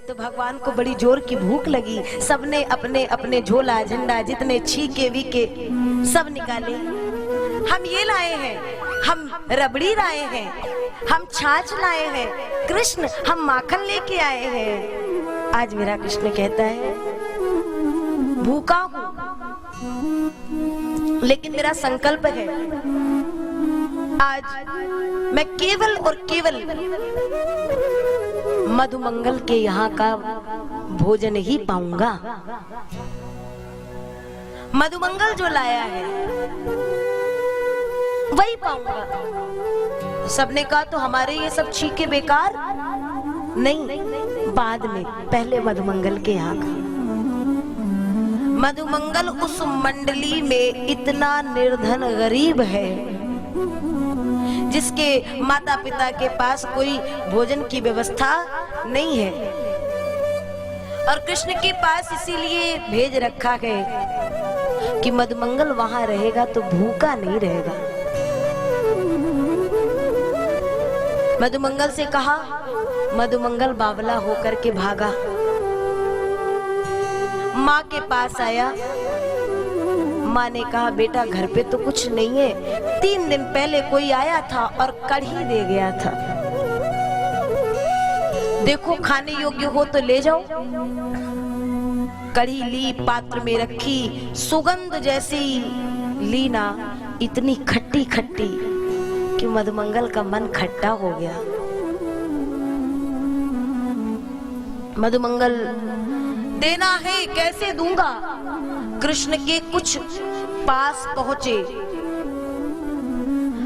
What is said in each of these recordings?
तो भगवान को बड़ी जोर की भूख लगी। सबने अपने अपने झोला झंडा जितने छीके वीके सब निकाले। हम ये लाए हैं, हम रबड़ी लाए हैं, हम छाछ लाए हैं, कृष्ण हम माखन लेके आए हैं। आज मेरा कृष्ण कहता है भूखा हूं, लेकिन मेरा संकल्प है आज मैं केवल और केवल मधुमंगल के यहाँ का भोजन ही पाऊंगा। मधुमंगल जो लाया है वही पाऊंगा। सबने कहा तो हमारे ये सब छीके बेकार नहीं, बाद में, पहले मधुमंगल के यहाँ का। मधुमंगल उस मंडली में इतना निर्धन गरीब है जिसके माता पिता के पास कोई भोजन की व्यवस्था नहीं है, और कृष्ण के पास इसीलिए भेज रखा है कि मधुमंगल वहां रहेगा तो भूखा नहीं रहेगा। मधुमंगल से कहा, मधुमंगल बावला होकर के भागा, माँ के पास आया। माँ ने कहा बेटा घर पे तो कुछ नहीं है, 3 दिन पहले कोई आया था और कढ़ी दे गया था, देखो खाने योग्य हो तो ले जाओ। कढ़ी ली, पात्र में रखी, सुगंध जैसी ली ना, इतनी खट्टी खट्टी कि मधुमंगल का मन खट्टा हो गया। मधुमंगल देना है कैसे दूंगा, कृष्ण के कुछ पास पहुंचे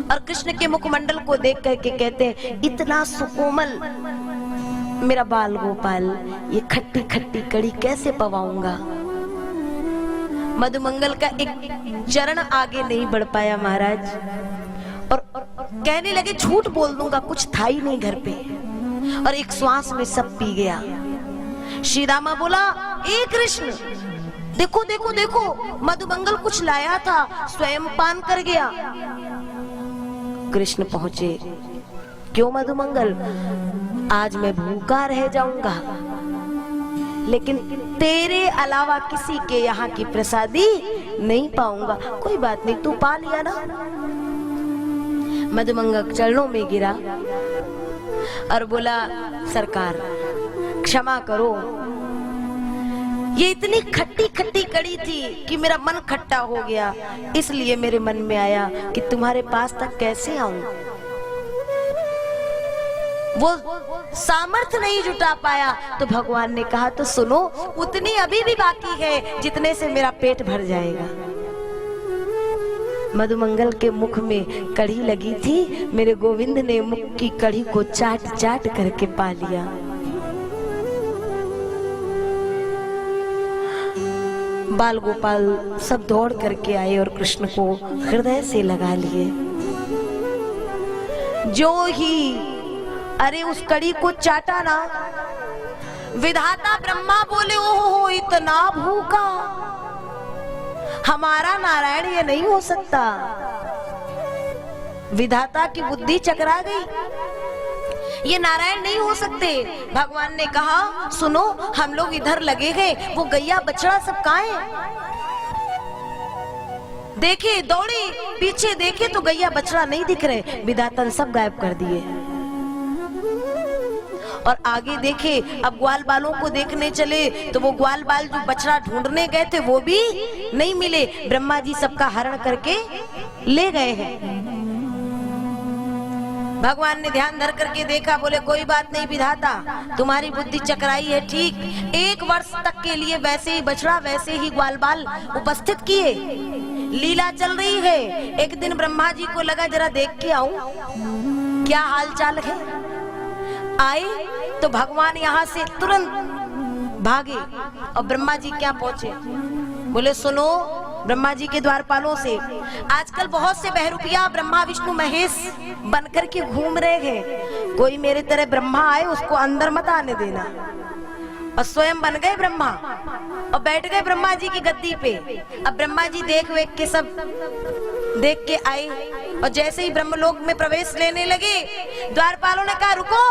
और कृष्ण के मुखमंडल को देख करके कहते हैं इतना सुकोमल मेरा बाल गोपाल, ये खट्टी खट्टी कड़ी कैसे पवाऊंगा। मधुमंगल का एक चरण आगे नहीं बढ़ पाया महाराज, और कहने लगे झूठ बोल दूंगा, कुछ था ही नहीं घर पे, और एक श्वास में सब पी गया। श्री रामा बोला ए कृष्ण देखो देखो देखो, मधुमंगल कुछ लाया था, स्वयं पान कर गया। कृष्ण पहुंचे, क्यों मधुमंगल, आज मैं भूखा रह जाऊंगा, लेकिन तेरे अलावा किसी के यहाँ की प्रसादी नहीं पाऊंगा। कोई बात नहीं, तू पा लिया ना। मधुमंगल चरणों में गिरा और बोला सरकार क्षमा करो, ये इतनी खट्टी खट्टी कड़ी थी कि मेरा मन खट्टा हो गया, इसलिए मेरे मन में आया कि तुम्हारे पास तक कैसे आऊं। वो सामर्थ्य नहीं जुटा पाया तो भगवान ने कहा तो सुनो, उतनी अभी भी बाकी है जितने से मेरा पेट भर जाएगा। मधुमंगल के मुख में कढ़ी लगी थी, मेरे गोविंद ने मुख की कढ़ी को चाट चाट करके पा लिया। बाल गोपाल सब दौड़ करके आए और कृष्ण को हृदय से लगा लिए। जो ही अरे उस कड़ी को चाटा ना, विधाता ब्रह्मा बोले ओहो इतना भूखा, हमारा नारायण ये नहीं हो सकता। विधाता की बुद्धि चकरा गई, ये नारायण नहीं हो सकते। भगवान ने कहा सुनो, हम लोग इधर लगे हैं, वो गैया बछड़ा सब कहाँ है। देखे दौड़े, पीछे देखे तो गैया बछड़ा नहीं दिख रहे, विधाता ने सब गायब कर दिए। और आगे देखे, अब ग्वाल बालों को देखने चले तो वो ग्वाल बाल जो बछड़ा ढूंढने गए थे वो भी नहीं मिले, ब्रह्मा जी सबका हरण करके ले गए हैं। भगवान ने ध्यान धर करके देखा, बोले कोई बात नहीं विधाता, तुम्हारी बुद्धि चकराई है ठीक, 1 वर्ष तक के लिए वैसे ही बछड़ा वैसे ही ग्वाल बाल उपस्थित किए, लीला चल रही है। एक दिन ब्रह्मा जी को लगा जरा देख के आऊं क्या हाल चाल है। आए तो भगवान यहाँ से तुरंत भागे और ब्रह्मा जी क्या पहुंचे, बोले सुनो ब्रह्मा जी के द्वारपालों से, आजकल बहुत से बहरूपिया ब्रह्मा विष्णु महेश बनकर के घूम रहे हैं, कोई मेरे तरह ब्रह्मा आए उसको अंदर मत आने देना। और स्वयं बन गए ब्रह्मा और बैठ गए ब्रह्मा जी की गद्दी पे। अब ब्रह्मा जी देख वेख के सब देख के आए और जैसे ही ब्रह्मलोक में प्रवेश लेने लगे, द्वारपालों ने कहा रुको,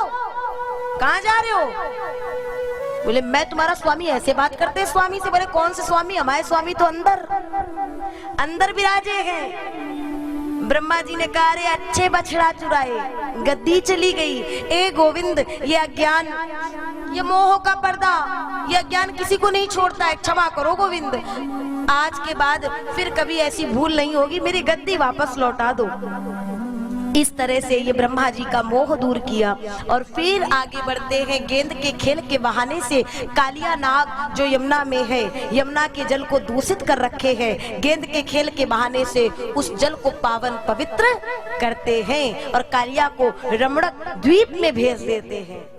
कहाँ जा रहे हो। बोले मैं तुम्हारा स्वामी, ऐसे बात करते हैं स्वामी से? बोले कौन से स्वामी, हमारे स्वामी तो अंदर विराजे हैं। ब्रह्मा जी ने कहा, अरे अच्छे बछड़ा चुराए, गद्दी चली गई। ए गोविंद, ये अज्ञान, ये मोह का पर्दा, ये अज्ञान किसी को नहीं छोड़ता है, क्षमा करो गोविंद, आज के बाद फिर कभी ऐसी भूल नहीं होगी, मेरी गद्दी वापस लौटा दो। इस तरह से ये ब्रह्मा जी का मोह दूर किया। और फिर आगे बढ़ते हैं। गेंद के खेल के बहाने से कालिया नाग जो यमुना में है, यमुना के जल को दूषित कर रखे हैं, गेंद के खेल के बहाने से उस जल को पावन पवित्र करते हैं और कालिया को रमणक द्वीप में भेज देते हैं।